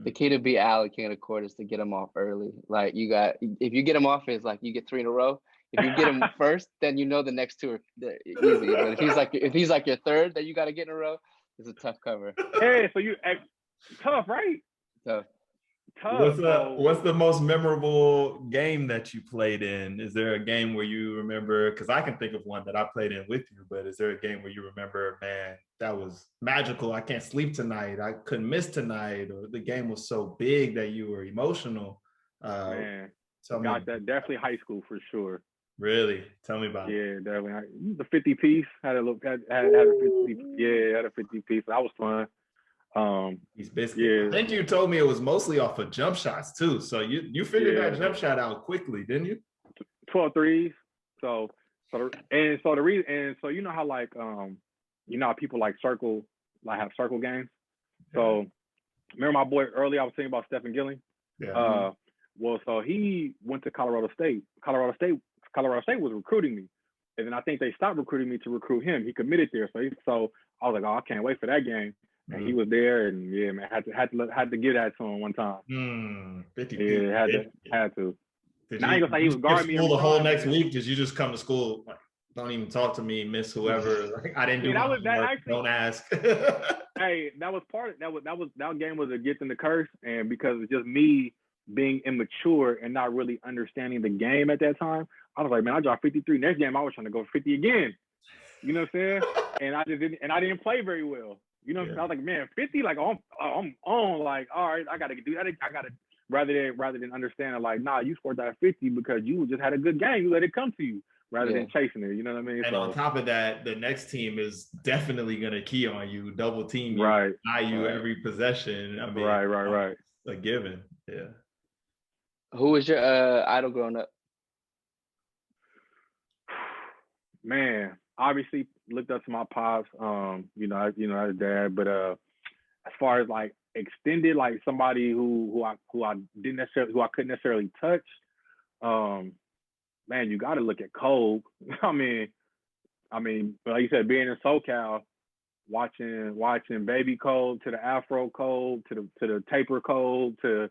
The key to be Alec king of the court is to get him off early. Like if you get him off, it's like you get 3 in a row. If you get him first, then you know the next 2 are easy. But if he's like your third that you got to get in a row, it's a tough cover. Hey, so you tough, right? Tough. What's the most memorable game that you played in? Is there a game where you remember? Because I can think of one that I played in with you, but is there a game where you remember, man, that was magical? I can't sleep tonight. I couldn't miss tonight, or the game was so big that you were emotional. Man, got that. Definitely high school for sure. Really? Tell me about it. Yeah, definitely. The 50 piece had a 50. Yeah, had a 50 piece. That was fun. He's basically. I think you told me it was mostly off of jump shots too. So you figured that jump shot out quickly, didn't you? 12 threes. So the reason, and so you know how like you know how people like have circle games. So remember my boy earlier I was saying about Stephen Gilling. Yeah. Well, so he went to Colorado State. Colorado State was recruiting me, and then I think they stopped recruiting me to recruit him. He committed there, so I was like, oh, I can't wait for that game. And he was there, and yeah, man, had to give that to him one time. 50 yeah, had to. Now I ain't gonna say he was guarding me the whole next week. Did you just come to school like, don't even talk to me, miss whoever? Like, I didn't do my homework. Don't ask. Hey, that was part of that game was a gift and a curse, and because it's just me being immature and not really understanding the game at that time, I was like, man, I dropped 53. Next game, I was trying to go 50 again. You know what I'm saying? And I didn't play very well. You know, I was like, man, 50, like I'm on, like, all right, I gotta do that. I gotta rather than understanding, like, nah, you scored that 50 because you just had a good game. You let it come to you rather than chasing it. You know what I mean? And on top of that, the next team is definitely gonna key on you, double team you, deny you every possession. I mean, right. A given. Yeah. Who was your idol growing up? Man, obviously looked up to my pops, you know, as dad, but as far as like extended, like somebody who I couldn't necessarily touch, man, you got to look at Cole. I mean, like you said, being in SoCal, watching baby Cole to the Afro Cole to the taper Cole to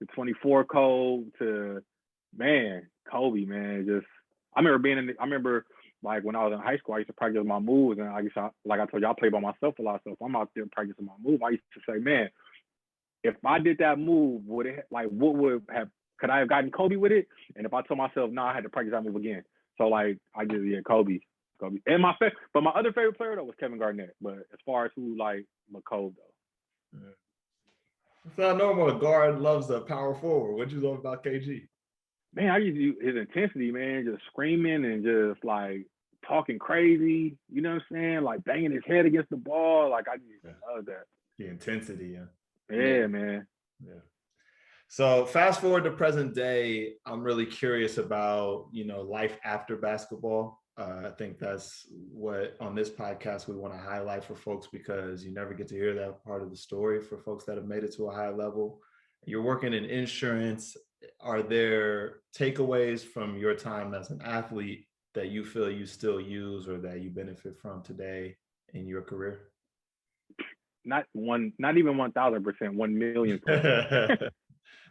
the 24 Cole to, man, Kobe, man, just I remember like when I was in high school, I used to practice my moves, and like I told you, I play by myself a lot. So if I'm out there practicing my move, I used to say, man, if I did that move, could I have gotten Kobe with it? And if I told myself, no, I had to practice that move again. So like I just Kobe. And my other favorite player though was Kevin Garnett. But as far as who like McCole though. Yeah. It's not normal. A guard loves the power forward. What'd you love about KG? Man, I used his intensity, man, just screaming and just like talking crazy, you know what I'm saying? Like banging his head against the ball. Like I just love that. The intensity, yeah, man. Yeah. So fast forward to present day, I'm really curious about, life after basketball. I think that's what on this podcast we want to highlight for folks, because you never get to hear that part of the story for folks that have made it to a high level. You're working in insurance. Are there takeaways from your time as an athlete that you feel you still use or that you benefit from today in your career? Not even 1,000%, 1,000,000%.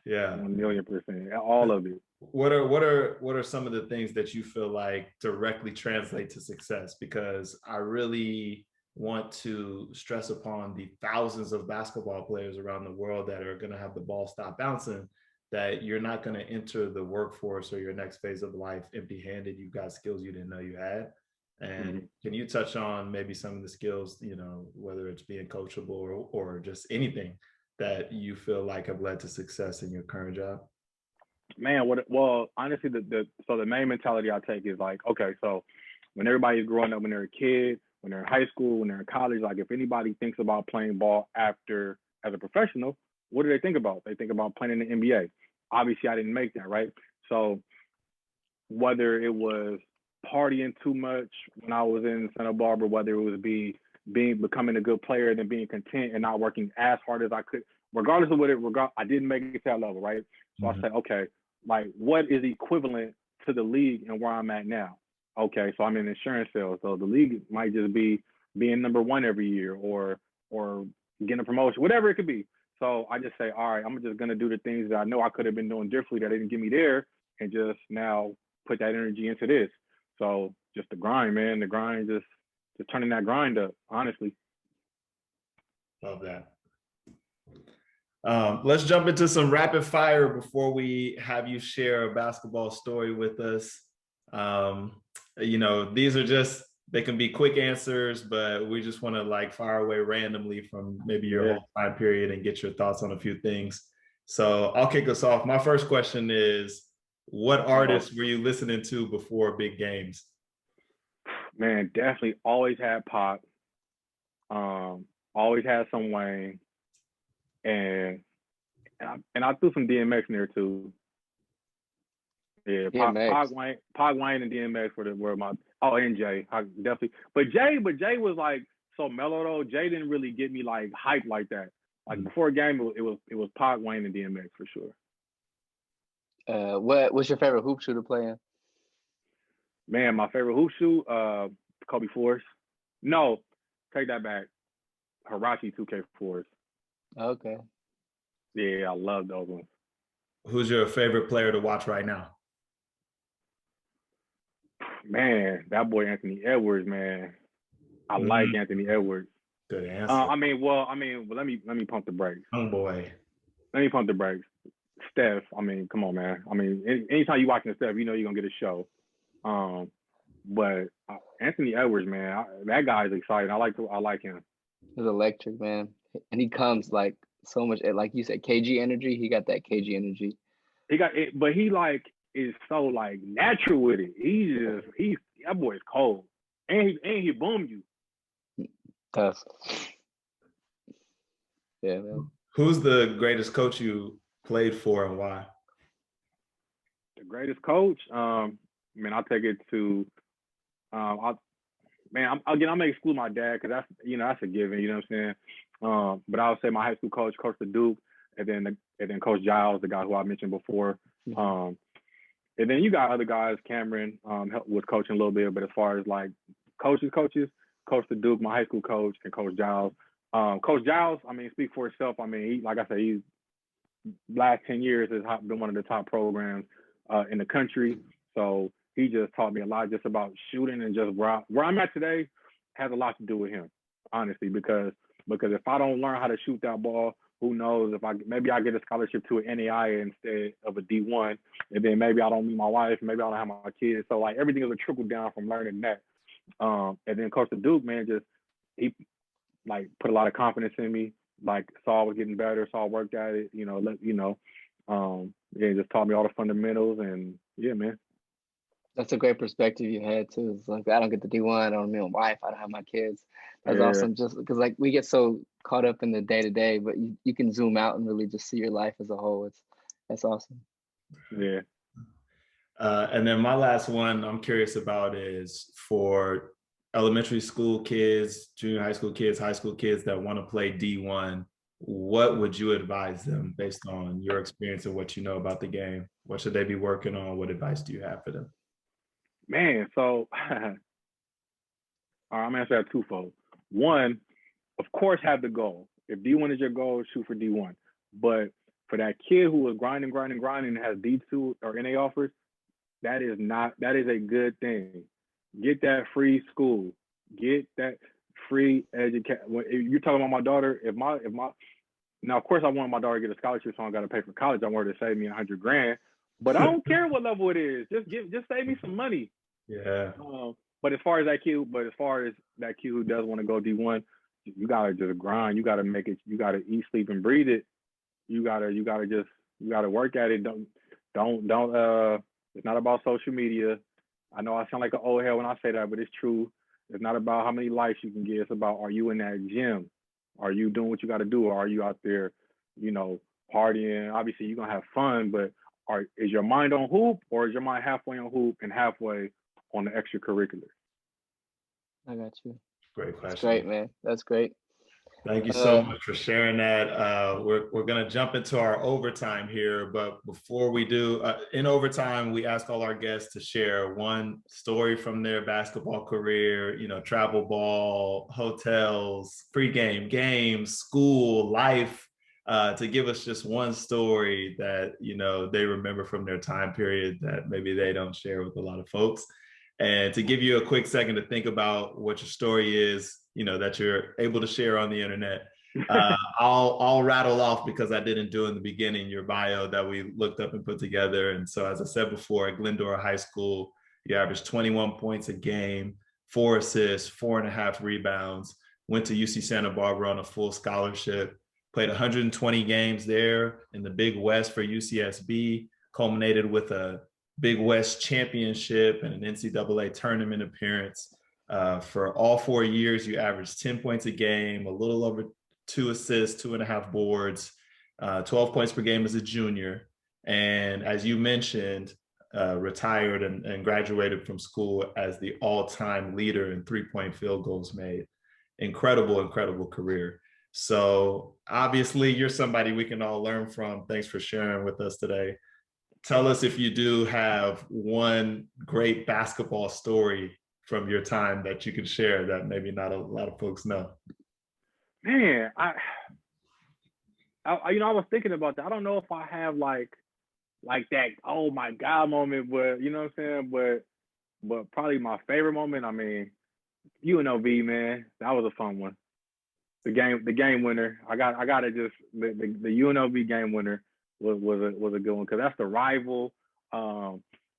Yeah. 1,000,000%. All of it. What are some of the things that you feel like directly translate to success? Because I really want to stress upon the thousands of basketball players around the world that are going to have the ball stop bouncing, that you're not going to enter the workforce or your next phase of life empty-handed. You've got skills you didn't know you had. And can you touch on maybe some of the skills, you know, whether it's being coachable or just anything that you feel like have led to success in your current job? Man, well, honestly, the main mentality I take is like, okay, so when everybody's growing up, when they're a kid, when they're in high school, when they're in college, like if anybody thinks about playing ball after as a professional, what do they think about? They think about playing in the NBA. Obviously, I didn't make that, right? So whether it was partying too much when I was in Santa Barbara, whether it was becoming a good player and then being content and not working as hard as I could, regardless of what I didn't make it to that level, right? So I said, okay, like what is equivalent to the league and where I'm at now? Okay, so I'm in insurance sales. So the league might just be being number one every year or getting a promotion, whatever it could be. So I just say, all right, I'm just gonna do the things that I know I could have been doing differently that didn't get me there, and just now put that energy into this. So just the grind, man. The grind, just turning that grind up, honestly. Love that. Let's jump into some rapid fire before we have you share a basketball story with us. You know, these are they can be quick answers, but we just want to like fire away randomly from maybe your whole time period and get your thoughts on a few things. So I'll kick us off. My first question is, what artists were you listening to before big games? Man, definitely always had Pop. Always had some Wayne. And I threw some DMX in there too. Yeah, Pac Wayne and DMX were my and Jay. I definitely, but Jay was like so mellow though. Jay didn't really get me like hype like that. Like before a game, it was Pac Wayne and DMX for sure. What's your favorite hoop shoe to play in? Man, my favorite hoop shoe, Kobe Force. No, take that back. Hirachi 2K4s. Okay. Yeah, I love those ones. Who's your favorite player to watch right now? Man, that boy Anthony Edwards, man. I like Anthony Edwards. Good answer. I mean, let me pump the brakes. Oh boy. Let me pump the brakes. Steph, I mean, come on, man. I mean, anytime you're watching Steph, you know you're gonna get a show. But Anthony Edwards, man, that guy is exciting. I like him. He's electric, man, and he comes like so much, like you said, KG energy. He got that KG energy. He got it, but he like is so like natural with it. That boy is cold, and he boom you. Tough. Yeah, man. Who's the greatest coach you played for and why? The greatest coach? Man, I'll take it to I'm gonna exclude my dad because that's a given, you know what I'm saying? But I would say my high school coach, Coach Duke, and then Coach Giles, the guy who I mentioned before. And then you got other guys, Cameron was coaching a little bit, but as far as like coaches, Coach Duke, my high school coach, and Coach Giles. Coach Giles, I mean, speak for itself. I mean, like I said, he's last 10 years has been one of the top programs in the country. So he just taught me a lot just about shooting, and just where I'm at today has a lot to do with him, honestly, because if I don't learn how to shoot that ball, who knows if maybe I get a scholarship to an NAIA instead of a D1, and then maybe I don't meet my wife, maybe I don't have my kids. So like everything is a trickle down from learning that. And then Coach Duke, man, he like put a lot of confidence in me. Like saw I was getting better, saw I worked at it, just taught me all the fundamentals, and yeah, man. That's a great perspective you had too. It's like I don't get the D1, I don't meet my wife, I don't have my kids. That's awesome. Just because like we get so caught up in the day to day, but you can zoom out and really just see your life as a whole. That's awesome. Yeah. And then my last one I'm curious about is for elementary school kids, junior high school kids that want to play D1. What would you advise them based on your experience and what you know about the game? What should they be working on? What advice do you have for them? Man, so I'm gonna answer that twofold. One, of course, have the goal. If D1 is your goal, shoot for D1. But for that kid who was grinding and has D2 or NA offers, that is a good thing. Get that free school. Get that free education. You're talking about my daughter, now of course I want my daughter to get a scholarship, so I don't got to pay for college. I want her to save me $100,000, but I don't care what level it is. Just save me some money. Yeah. But as far as that kid who does want to go D1, you gotta just grind. You gotta make it. You gotta eat, sleep, and breathe it. You gotta work at it. Don't. It's not about social media. I know I sound like an old head when I say that, but it's true. It's not about how many likes you can get. It's about, are you in that gym? Are you doing what you got to do? Or are you out there, partying? Obviously, you're gonna have fun, but is your mind on hoop, or is your mind halfway on hoop and halfway on the extracurricular? I got you. Great question. That's great, man. That's great. Thank you so much for sharing that. We're going to jump into our overtime here, but before we do, in overtime, we ask all our guests to share one story from their basketball career, travel ball, hotels, pregame, games, school, life, to give us just one story that, they remember from their time period that maybe they don't share with a lot of folks. And to give you a quick second to think about what your story is, that you're able to share on the internet. I'll rattle off, because I didn't do in the beginning, your bio that we looked up and put together. And so, as I said before, at Glendora High School, you averaged 21 points a game, 4 assists, 4.5 rebounds, went to UC Santa Barbara on a full scholarship, played 120 games there in the Big West for UCSB, culminated with a Big West championship and an NCAA tournament appearance. For all 4 years, you averaged 10 points a game, a little over 2 assists, 2.5 boards, 12 points per game as a junior. And as you mentioned, retired and graduated from school as the all-time leader in 3-point field goals made. Incredible, incredible career. So obviously, you're somebody we can all learn from. Thanks for sharing with us today. Tell us if you do have one great basketball story from your time that you can share that maybe not a lot of folks know. Man, I was thinking about that. I don't know if I have like that, oh my God moment, but you know what I'm saying? But probably my favorite moment, UNLV, man, that was a fun one. The game winner. I gotta just the UNLV game winner was a good one, because that's the rival.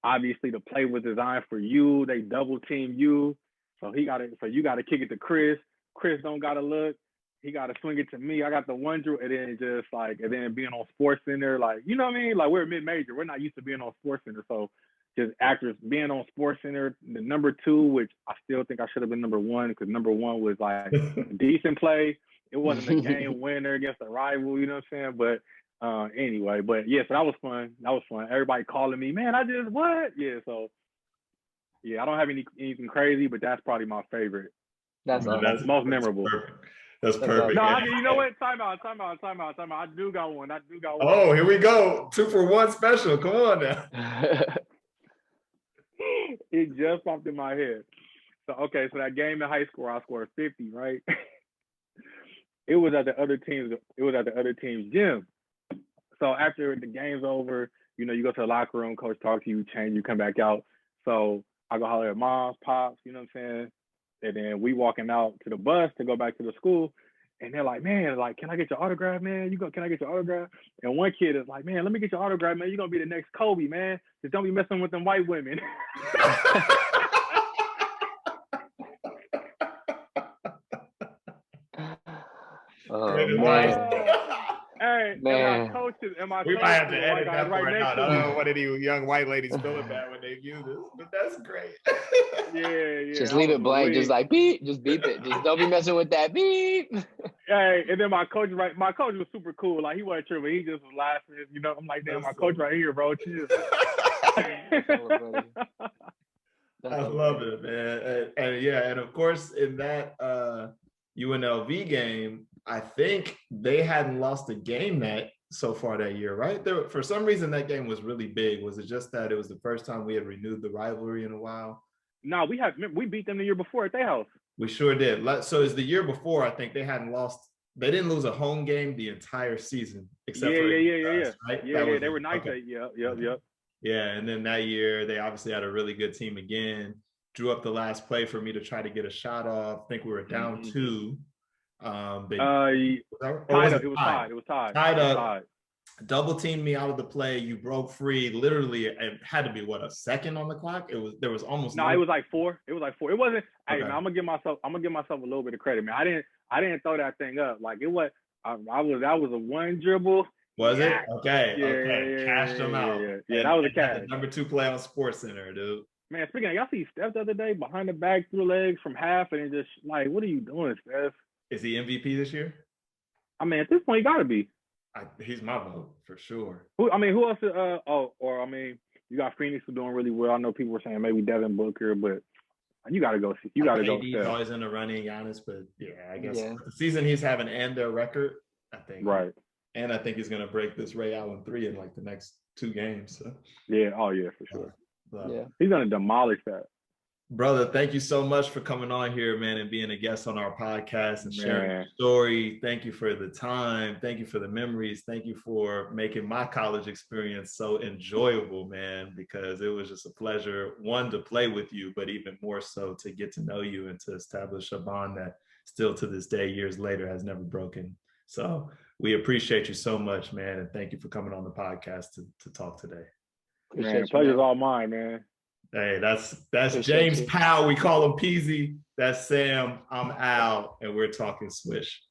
Obviously the play was designed for you. They double team you, so you gotta kick it to Chris. Chris don't gotta look. He gotta swing it to me. I got the one drill, and then being on Sports Center, like, you know what I mean? Like, we're mid-major. We're not used to being on Sports Center, so just actors being on Sports Center, the number 2, which I still think I should have been number 1, because number 1 was like a decent play. It wasn't a game winner against a rival, you know what I'm saying? But anyway, but yeah, so that was fun. Everybody calling me, man, I just what? Yeah, so yeah, I don't have anything crazy, but that's probably my favorite. That's most memorable. Perfect. That's perfect. No, you know what? Time out. I do got one. Oh, here we go. 2 for 1 special. Come on now. It just popped in my head. So that game in high school, I scored 50, right? It was at the other team's gym. So after the game's over, you go to the locker room, coach talks to you, change, you come back out. So I go holler at moms, pops, you know what I'm saying? And then we walking out to the bus to go back to the school. And they're like, man, like, can I get your autograph, man? Can I get your autograph? And one kid is like, man, let me get your autograph, man. You're going to be the next Kobe, man. Just don't be messing with them white women. Oh, man. Hey, man. We might have to edit that part out. I don't know what any young white ladies feel about when they view this, but that's great. Yeah. Just leave it blank. Just like beep. Just beep it. Just don't be messing with that beep. Hey, and then my coach was super cool. Like, he wasn't tripping. He just was laughing. I'm like, damn, my coach right here, bro. Cheers. I love it, man. And yeah, and of course, in that UNLV game, I think they hadn't lost a game so far that year, right? For some reason, that game was really big. Was it just that it was the first time we had renewed the rivalry in a while? No, we beat them the year before at their house. We sure did. So it's the year before, I think they hadn't lost they didn't lose a home game the entire season, except for yeah. right? Yeah, they were nice. Okay. Yep. Yeah, and then that year they obviously had a really good team again. Drew up the last play for me to try to get a shot off. I think we were down 2. They tied up. It was tied. It was tied. Tied up. Double teamed me out of the play. You broke free. Literally, it had to be a second on the clock. There was almost no. It was like 4. It wasn't. Okay. Hey man, I'm gonna give myself a little bit of credit, man. I didn't throw that thing up like it was. That was a one dribble. Was it? Okay. Yeah, okay. Yeah, Cashed them out. Yeah, that was a cash. The number 2 play on Sports Center, dude. Man, speaking of, y'all see Steph the other day behind the back through legs from half, and just like, what are you doing, Steph? Is he MVP this year? I mean, at this point, he got to be. He's my vote for sure. Who else? You got Phoenix doing really well. I know people were saying maybe Devin Booker, but you got to go. You got to go. He's always in the running, Giannis, but yeah, I guess the season he's having and their record, I think. Right. And I think he's gonna break this Ray Allen 3 in like the next 2 games. So. Yeah. Oh yeah, for sure. He's gonna demolish that. Brother, thank you so much for coming on here, man, and being a guest on our podcast and sharing your story. Thank you for the time. Thank you for the memories. Thank you for making my college experience so enjoyable, man, because it was just a pleasure, one, to play with you, but even more so to get to know you and to establish a bond that still to this day, years later, has never broken. So we appreciate you so much, man, and thank you for coming on the podcast to talk today. Man, pleasure's all mine, man. Hey, that's James Powell. We call him Peasy. That's Sam. I'm Al, and we're talking Swish.